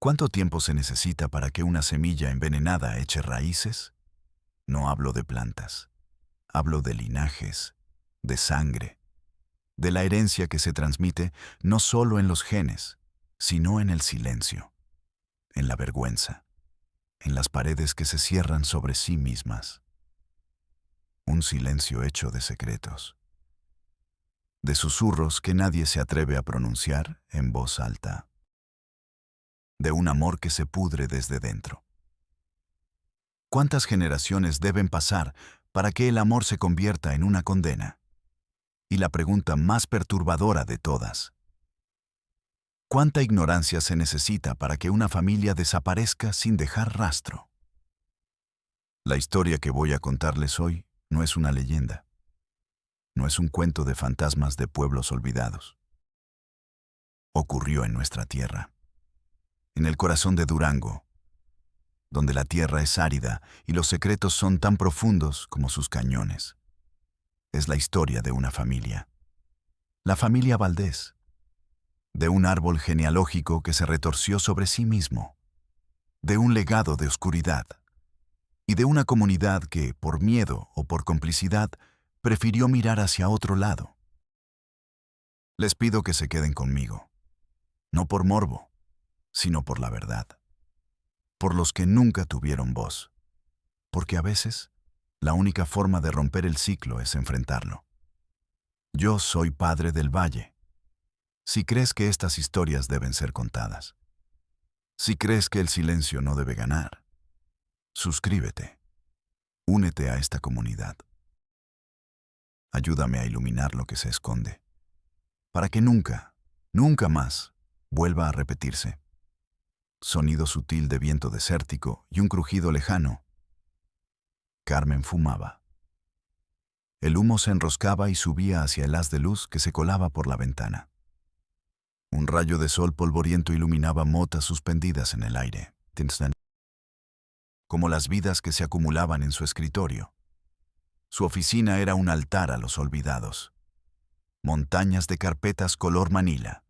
¿Cuánto tiempo se necesita para que una semilla envenenada eche raíces? No hablo de plantas, hablo de linajes, de sangre, de la herencia que se transmite no solo en los genes, sino en el silencio, en la vergüenza, en las paredes que se cierran sobre sí mismas. Un silencio hecho de secretos, de susurros que nadie se atreve a pronunciar en voz alta, de un amor que se pudre desde dentro. ¿Cuántas generaciones deben pasar para que el amor se convierta en una condena? Y la pregunta más perturbadora de todas: ¿cuánta ignorancia se necesita para que una familia desaparezca sin dejar rastro? La historia que voy a contarles hoy no es una leyenda, no es un cuento de fantasmas de pueblos olvidados. Ocurrió en nuestra tierra, en el corazón de Durango, donde la tierra es árida y los secretos son tan profundos como sus cañones. Es la historia de una familia, la familia Valdés, de un árbol genealógico que se retorció sobre sí mismo, de un legado de oscuridad y de una comunidad que, por miedo o por complicidad, prefirió mirar hacia otro lado. Les pido que se queden conmigo, no por morbo, sino por la verdad, por los que nunca tuvieron voz, porque a veces la única forma de romper el ciclo es enfrentarlo. Yo soy padre del Valle. Si crees que estas historias deben ser contadas, si crees que el silencio no debe ganar, suscríbete, únete a esta comunidad. Ayúdame a iluminar lo que se esconde, para que nunca, nunca más vuelva a repetirse. Sonido sutil de viento desértico y un crujido lejano. Carmen fumaba. El humo se enroscaba y subía hacia el haz de luz que se colaba por la ventana. Un rayo de sol polvoriento iluminaba motas suspendidas en el aire, como las vidas que se acumulaban en su escritorio. Su oficina era un altar a los olvidados. Montañas de carpetas color manila,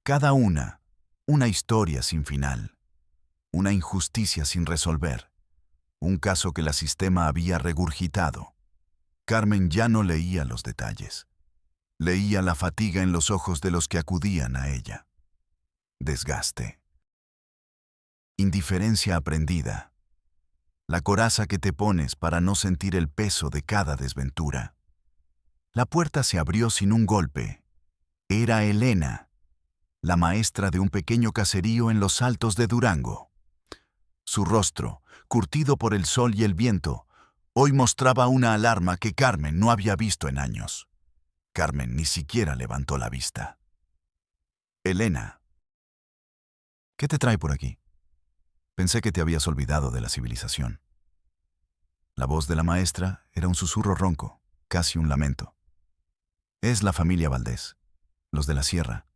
cada una historia sin final, una injusticia sin resolver, un caso que la sistema había regurgitado. Carmen ya no leía los detalles. Leía la fatiga en los ojos de los que acudían a ella. Desgaste. Indiferencia aprendida. La coraza que te pones para no sentir el peso de cada desventura. La puerta se abrió sin un golpe. Era Elena, la maestra de un pequeño caserío en los altos de Durango. Su rostro, curtido por el sol y el viento, hoy mostraba una alarma que Carmen no había visto en años. Carmen ni siquiera levantó la vista. Elena. ¿Qué te trae por aquí? Pensé que te habías olvidado de la civilización. La voz de la maestra era un susurro ronco, casi un lamento. Es la familia Valdés, los de la sierra.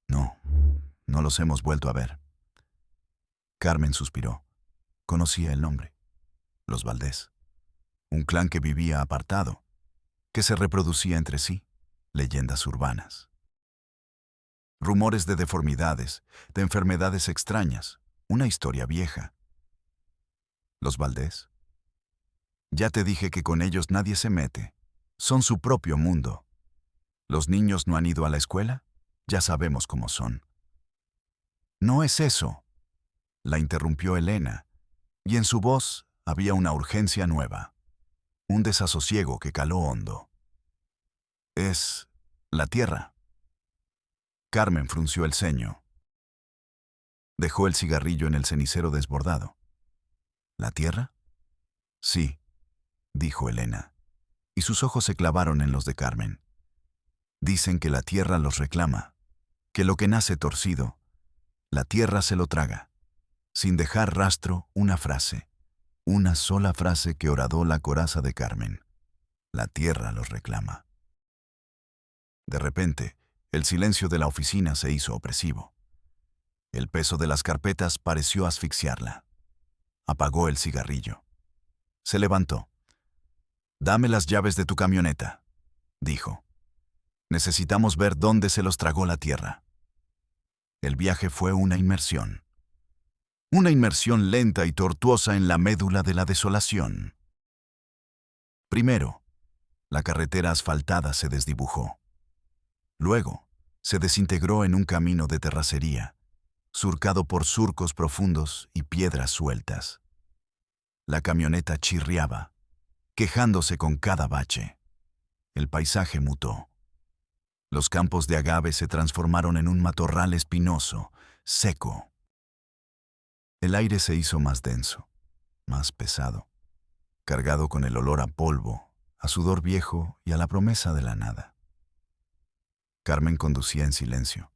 No, no los hemos vuelto a ver. Carmen suspiró. Conocía el nombre. Los Valdés. Un clan que vivía apartado, que se reproducía entre sí. Leyendas urbanas. Rumores de deformidades, de enfermedades extrañas, una historia vieja. ¿Los Valdés? Ya te dije que con ellos nadie se mete. Son su propio mundo. ¿Los niños no han ido a la escuela? Ya sabemos cómo son. No es eso, la interrumpió Elena, y en su voz había una urgencia nueva, un desasosiego que caló hondo. Es la tierra. Carmen frunció el ceño. Dejó el cigarrillo en el cenicero desbordado. ¿La tierra? Sí, dijo Elena, y sus ojos se clavaron en los de Carmen. Dicen que la tierra los reclama, que lo que nace torcido, la tierra se lo traga, sin dejar rastro una frase, una sola frase que horadó la coraza de Carmen. La tierra los reclama. De repente, el silencio de la oficina se hizo opresivo. El peso de las carpetas pareció asfixiarla. Apagó el cigarrillo. Se levantó. «Dame las llaves de tu camioneta», dijo. «Necesitamos ver dónde se los tragó la tierra». El viaje fue una inmersión. Una inmersión lenta y tortuosa en la médula de la desolación. Primero, la carretera asfaltada se desdibujó. Luego, se desintegró en un camino de terracería, surcado por surcos profundos y piedras sueltas. La camioneta chirriaba, quejándose con cada bache. El paisaje mutó. Los campos de agave se transformaron en un matorral espinoso, seco. El aire se hizo más denso, más pesado, cargado con el olor a polvo, a sudor viejo y a la promesa de la nada. Carmen conducía en silencio.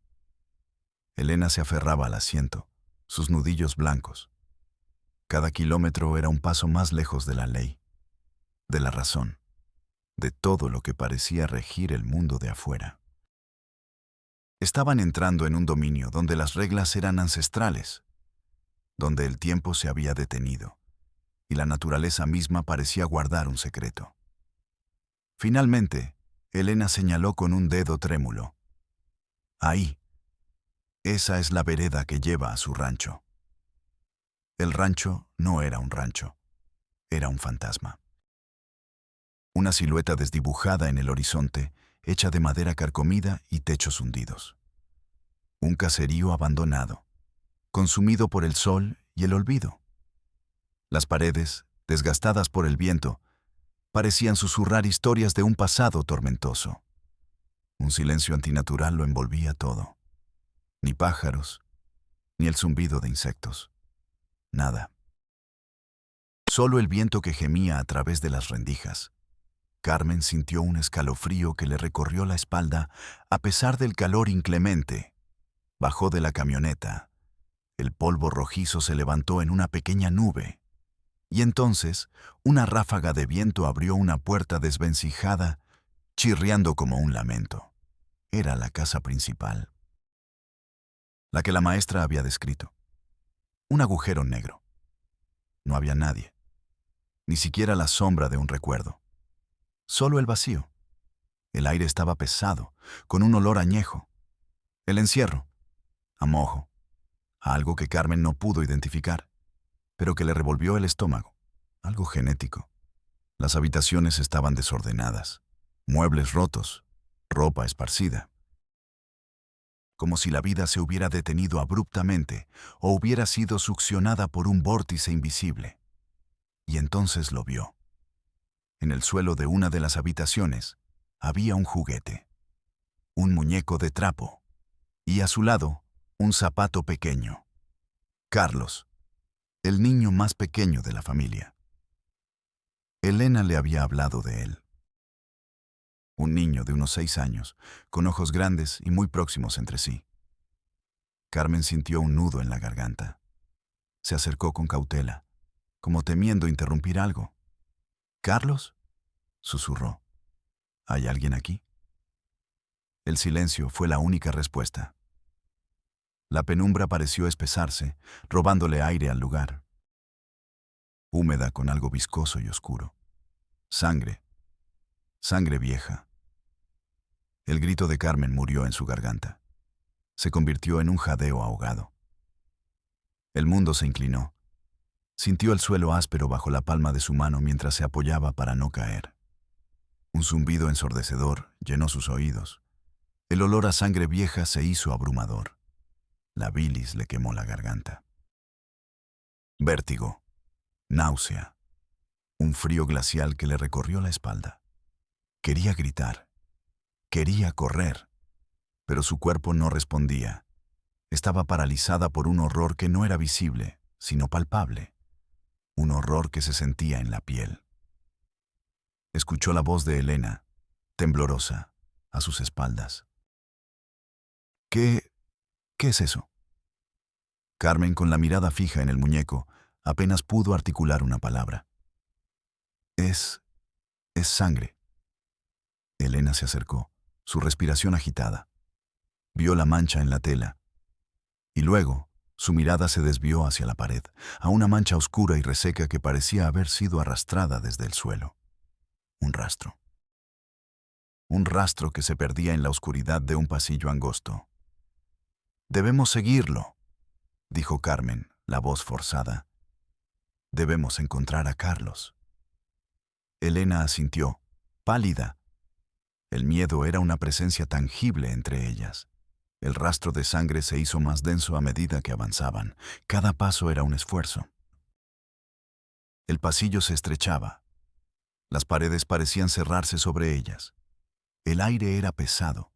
Elena se aferraba al asiento, sus nudillos blancos. Cada kilómetro era un paso más lejos de la ley, de la razón, de todo lo que parecía regir el mundo de afuera. Estaban entrando en un dominio donde las reglas eran ancestrales, donde el tiempo se había detenido, y la naturaleza misma parecía guardar un secreto. Finalmente, Elena señaló con un dedo trémulo. Ahí. Esa es la vereda que lleva a su rancho. El rancho no era un rancho, era un fantasma. Una silueta desdibujada en el horizonte, hecha de madera carcomida y techos hundidos. Un caserío abandonado, consumido por el sol y el olvido. Las paredes, desgastadas por el viento, parecían susurrar historias de un pasado tormentoso. Un silencio antinatural lo envolvía todo. Ni pájaros, ni el zumbido de insectos. Nada. Solo el viento que gemía a través de las rendijas. Carmen sintió un escalofrío que le recorrió la espalda a pesar del calor inclemente. Bajó de la camioneta. El polvo rojizo se levantó en una pequeña nube. Y entonces, una ráfaga de viento abrió una puerta desvencijada, chirriando como un lamento. Era la casa principal. La que la maestra había descrito. Un agujero negro. No había nadie. Ni siquiera la sombra de un recuerdo. Solo el vacío. El aire estaba pesado, con un olor añejo. El encierro. A mojo. A algo que Carmen no pudo identificar, pero que le revolvió el estómago. Algo genético. Las habitaciones estaban desordenadas. Muebles rotos. Ropa esparcida. Como si la vida se hubiera detenido abruptamente o hubiera sido succionada por un vórtice invisible. Y entonces lo vio. En el suelo de una de las habitaciones había un juguete, un muñeco de trapo, y a su lado un zapato pequeño. Carlos, el niño más pequeño de la familia. Elena le había hablado de él. Un niño de unos 6 años, con ojos grandes y muy próximos entre sí. Carmen sintió un nudo en la garganta. Se acercó con cautela, como temiendo interrumpir algo. «¿Carlos?», susurró. «¿Hay alguien aquí?». El silencio fue la única respuesta. La penumbra pareció espesarse, robándole aire al lugar. Húmeda con algo viscoso y oscuro. Sangre. Sangre vieja. El grito de Carmen murió en su garganta. Se convirtió en un jadeo ahogado. El mundo se inclinó. Sintió el suelo áspero bajo la palma de su mano mientras se apoyaba para no caer. Un zumbido ensordecedor llenó sus oídos. El olor a sangre vieja se hizo abrumador. La bilis le quemó la garganta. Vértigo. Náusea. Un frío glacial que le recorrió la espalda. Quería gritar. Quería correr. Pero su cuerpo no respondía. Estaba paralizada por un horror que no era visible, sino palpable. Un horror que se sentía en la piel. Escuchó la voz de Elena, temblorosa, a sus espaldas. ¿Qué es eso?». Carmen, con la mirada fija en el muñeco, apenas pudo articular una palabra. Es sangre». Elena se acercó, su respiración agitada. Vio la mancha en la tela. Y luego, su mirada se desvió hacia la pared, a una mancha oscura y reseca que parecía haber sido arrastrada desde el suelo. Un rastro. Un rastro que se perdía en la oscuridad de un pasillo angosto. «Debemos seguirlo», dijo Carmen, La voz forzada. Debemos encontrar a Carlos. Elena asintió, pálida. El miedo era una presencia tangible entre ellas. El rastro de sangre se hizo más denso a medida que avanzaban. Cada paso era un esfuerzo. El pasillo se estrechaba. Las paredes parecían cerrarse sobre ellas. El aire era pesado,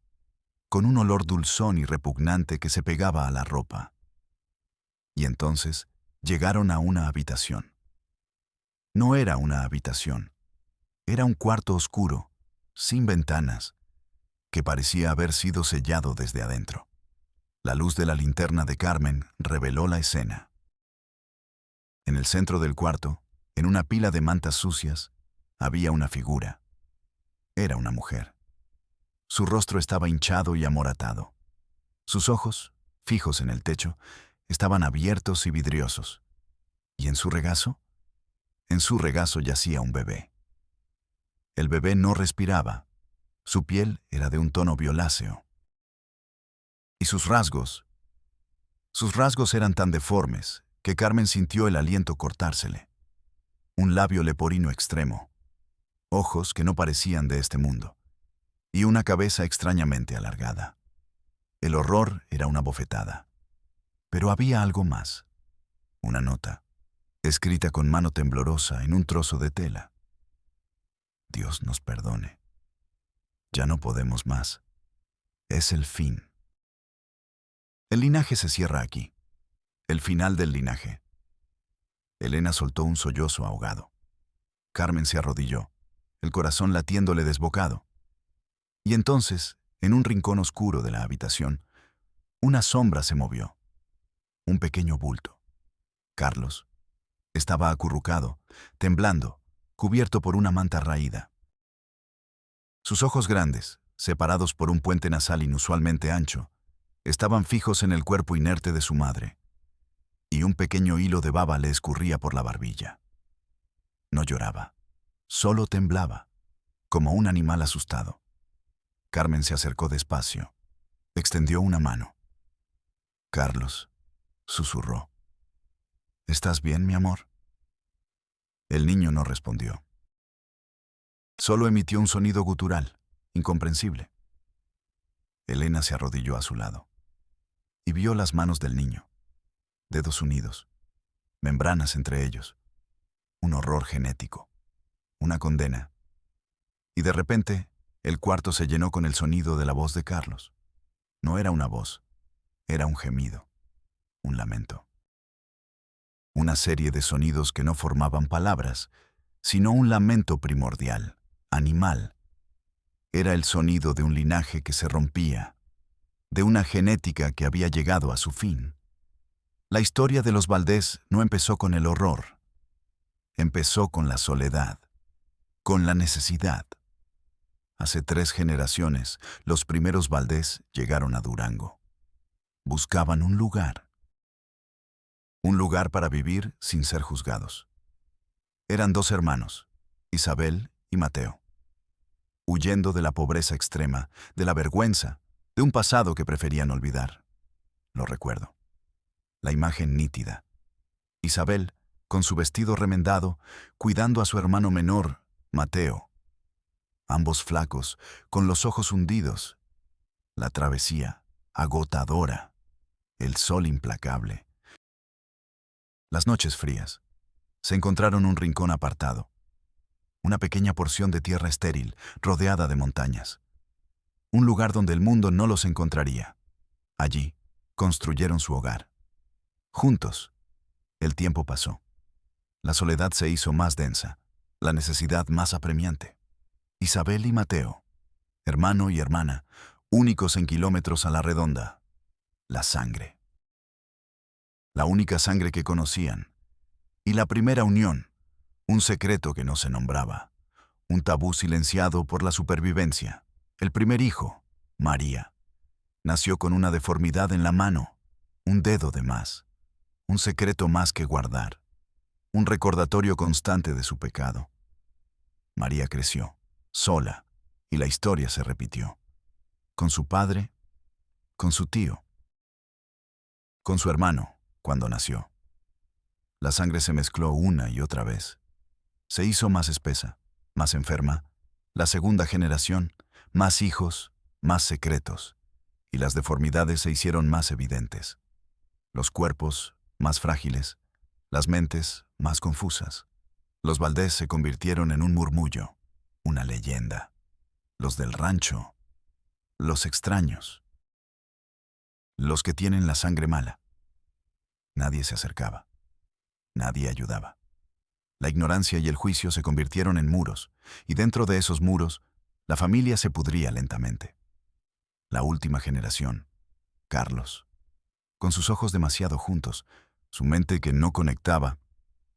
con un olor dulzón y repugnante que se pegaba a la ropa. Y entonces llegaron a una habitación. No era una habitación. Era un cuarto oscuro, sin ventanas, que parecía haber sido sellado desde adentro. La luz de la linterna de Carmen reveló la escena. En el centro del cuarto, en una pila de mantas sucias, había una figura. Era una mujer. Su rostro estaba hinchado y amoratado. Sus ojos, fijos en el techo, estaban abiertos y vidriosos. ¿Y en su regazo? En su regazo yacía un bebé. El bebé no respiraba. Su piel era de un tono violáceo. Y sus rasgos eran tan deformes que Carmen sintió el aliento cortársele. Un labio leporino extremo, ojos que no parecían de este mundo, y una cabeza extrañamente alargada. El horror era una bofetada. Pero había algo más. Una nota, escrita con mano temblorosa en un trozo de tela. Dios nos perdone. Ya no podemos más. Es el fin. El linaje se cierra aquí. El final del linaje. Elena soltó un sollozo ahogado. Carmen se arrodilló, el corazón latiéndole desbocado. Y entonces, en un rincón oscuro de la habitación, una sombra se movió. Un pequeño bulto. Carlos. Estaba acurrucado, temblando, cubierto por una manta raída. Sus ojos grandes, separados por un puente nasal inusualmente ancho, estaban fijos en el cuerpo inerte de su madre, y un pequeño hilo de baba le escurría por la barbilla. No lloraba, solo temblaba, como un animal asustado. Carmen se acercó despacio, extendió una mano. Carlos, susurró. ¿Estás bien, mi amor? El niño no respondió. Solo emitió un sonido gutural, incomprensible. Elena se arrodilló a su lado y vio las manos del niño, dedos unidos, membranas entre ellos, un horror genético, una condena. Y de repente, el cuarto se llenó con el sonido de la voz de Carlos. No era una voz, era un gemido, un lamento. Una serie de sonidos que no formaban palabras, sino un lamento primordial, animal. Era el sonido de un linaje que se rompía, de una genética que había llegado a su fin. La historia de los Valdés no empezó con el horror. Empezó con la soledad, con la necesidad. Hace 3 generaciones, los primeros Valdés llegaron a Durango. Buscaban un lugar para vivir sin ser juzgados. Eran 2 hermanos, Isabel y Mateo, huyendo de la pobreza extrema, de la vergüenza, de un pasado que preferían olvidar. Lo recuerdo. La imagen nítida. Isabel, con su vestido remendado, cuidando a su hermano menor, Mateo. Ambos flacos, con los ojos hundidos. La travesía, agotadora. El sol implacable. Las noches frías. Se encontraron un rincón apartado. Una pequeña porción de tierra estéril, rodeada de montañas. Un lugar donde el mundo no los encontraría. Allí, construyeron su hogar. Juntos. El tiempo pasó. La soledad se hizo más densa, la necesidad más apremiante. Isabel y Mateo, hermano y hermana, únicos en kilómetros a la redonda. La sangre. La única sangre que conocían. Y la primera unión, un secreto que no se nombraba. Un tabú silenciado por la supervivencia. El primer hijo, María, nació con una deformidad en la mano, un dedo de más, un secreto más que guardar, un recordatorio constante de su pecado. María creció, sola, y la historia se repitió. Con su padre, con su tío, con su hermano, cuando nació. La sangre se mezcló una y otra vez. Se hizo más espesa, más enferma. La segunda generación, más hijos, más secretos. Y las deformidades se hicieron más evidentes. Los cuerpos, más frágiles. Las mentes, más confusas. Los Valdés se convirtieron en un murmullo, una leyenda. Los del rancho, los extraños. Los que tienen la sangre mala. Nadie se acercaba. Nadie ayudaba. La ignorancia y el juicio se convirtieron en muros, y dentro de esos muros, la familia se pudría lentamente. La última generación, Carlos, con sus ojos demasiado juntos, su mente que no conectaba,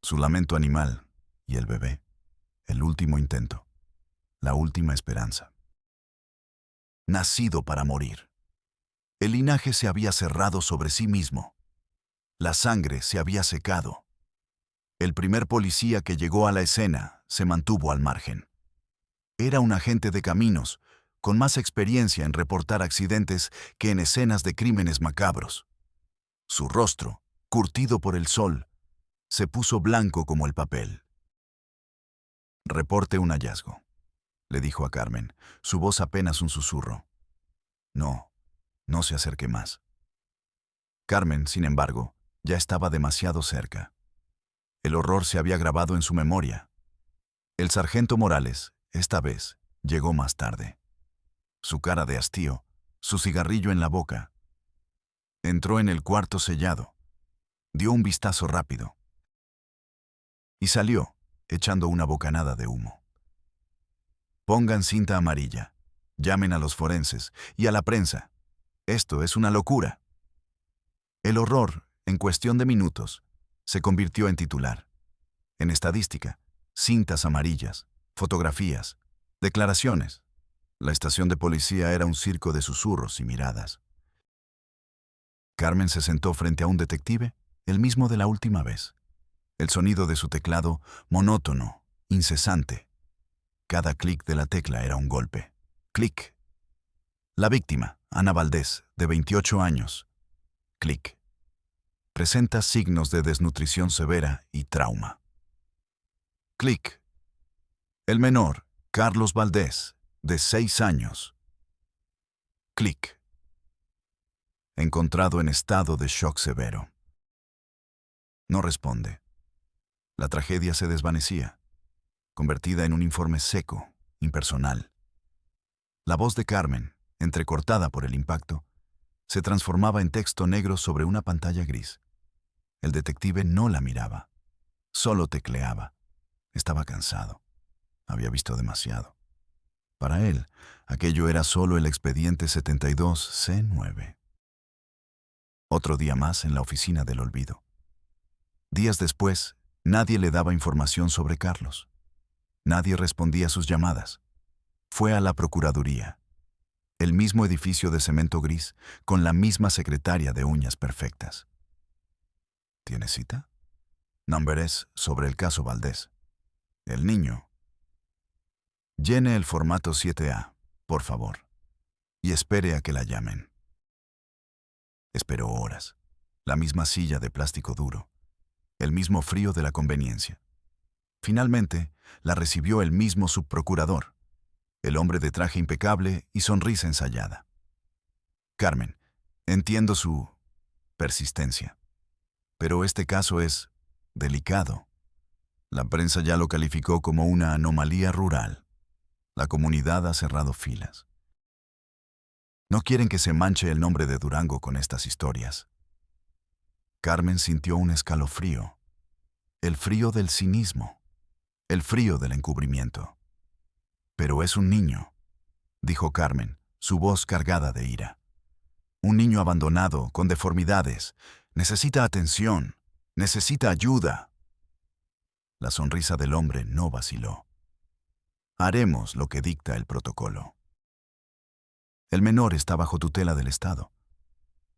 su lamento animal y el bebé, el último intento, la última esperanza. Nacido para morir. El linaje se había cerrado sobre sí mismo. La sangre se había secado. El primer policía que llegó a la escena se mantuvo al margen. Era un agente de caminos, con más experiencia en reportar accidentes que en escenas de crímenes macabros. Su rostro, curtido por el sol, se puso blanco como el papel. «Reporte un hallazgo», le dijo a Carmen, su voz apenas un susurro. No se acerque más. Carmen, sin embargo, ya estaba demasiado cerca. El horror se había grabado en su memoria. El sargento Morales, esta vez, llegó más tarde. Su cara de hastío, su cigarrillo en la boca. Entró en el cuarto sellado. Dio un vistazo rápido. Y salió, echando una bocanada de humo. «Pongan cinta amarilla. Llamen a los forenses y a la prensa. Esto es una locura». El horror, en cuestión de minutos, se convirtió en titular, en estadística, cintas amarillas, fotografías, declaraciones. La estación de policía era un circo de susurros y miradas. Carmen se sentó frente a un detective, el mismo de la última vez. El sonido de su teclado, monótono, incesante. Cada clic de la tecla era un golpe. Clic. La víctima, Ana Valdés, de 28 años. Clic. Presenta signos de desnutrición severa y trauma. Clic. El menor, Carlos Valdés, de 6 años. Clic. Encontrado en estado de shock severo. No responde. La tragedia se desvanecía, convertida en un informe seco, impersonal. La voz de Carmen, entrecortada por el impacto, se transformaba en texto negro sobre una pantalla gris. El detective no la miraba, solo tecleaba. Estaba cansado. Había visto demasiado. Para él, aquello era solo el expediente 72C9. Otro día más en la oficina del olvido. Días después, nadie le daba información sobre Carlos. Nadie respondía a sus llamadas. Fue a la procuraduría. El mismo edificio de cemento gris, con la misma secretaria de uñas perfectas. ¿Tiene cita? Nombres sobre el caso Valdés. El niño. Llene el formato 7A, por favor, y espere a que la llamen. Esperó horas. La misma silla de plástico duro. El mismo frío de la conveniencia. Finalmente, la recibió el mismo subprocurador, el hombre de traje impecable y sonrisa ensayada. Carmen, entiendo su persistencia, pero este caso es delicado. La prensa ya lo calificó como una anomalía rural. La comunidad ha cerrado filas. No quieren que se manche el nombre de Durango con estas historias. Carmen sintió un escalofrío. El frío del cinismo. El frío del encubrimiento. Pero es un niño, dijo Carmen, su voz cargada de ira. Un niño abandonado, con deformidades. Necesita atención. Necesita ayuda. La sonrisa del hombre no vaciló. Haremos lo que dicta el protocolo. El menor está bajo tutela del Estado.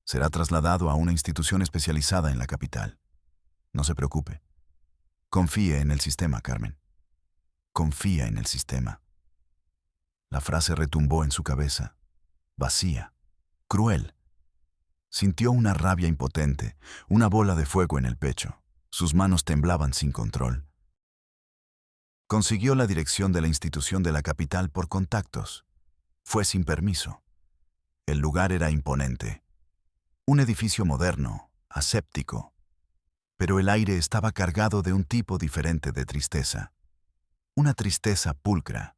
Será trasladado a una institución especializada en la capital. No se preocupe. Confíe en el sistema, Carmen. Confía en el sistema. La frase retumbó en su cabeza, vacía, cruel. Sintió una rabia impotente, una bola de fuego en el pecho. Sus manos temblaban sin control. Consiguió la dirección de la institución de la capital por contactos. Fue sin permiso. El lugar era imponente. Un edificio moderno, aséptico. Pero el aire estaba cargado de un tipo diferente de tristeza. Una tristeza pulcra.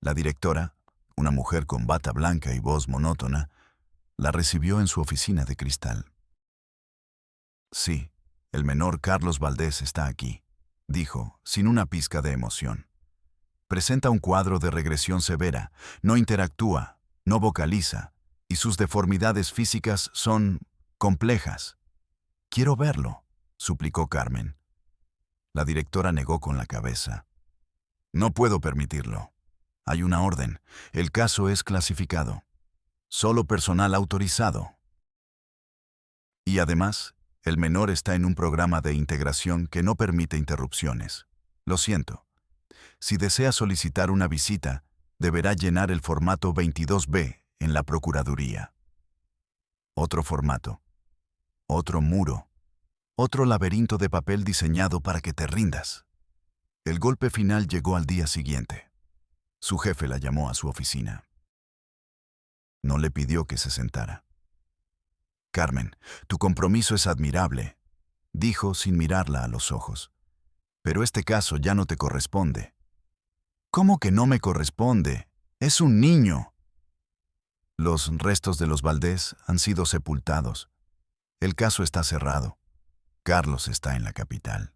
La directora, una mujer con bata blanca y voz monótona, la recibió en su oficina de cristal. Sí, el menor Carlos Valdés está aquí, dijo, sin una pizca de emoción. Presenta un cuadro de regresión severa, no interactúa, no vocaliza, y sus deformidades físicas son complejas. Quiero verlo, suplicó Carmen. La directora negó con la cabeza. No puedo permitirlo. Hay una orden. El caso es clasificado. Solo personal autorizado. Y además, el menor está en un programa de integración que no permite interrupciones. Lo siento. Si desea solicitar una visita, deberá llenar el formato 22B en la Procuraduría. Otro formato. Otro muro. Otro laberinto de papel diseñado para que te rindas. El golpe final llegó al día siguiente. Su jefe la llamó a su oficina. No le pidió que se sentara. Carmen, tu compromiso es admirable, dijo sin mirarla a los ojos. Pero este caso ya no te corresponde. ¿Cómo que no me corresponde? Es un niño. Los restos de los Valdés han sido sepultados. El caso está cerrado. Carlos está en la capital.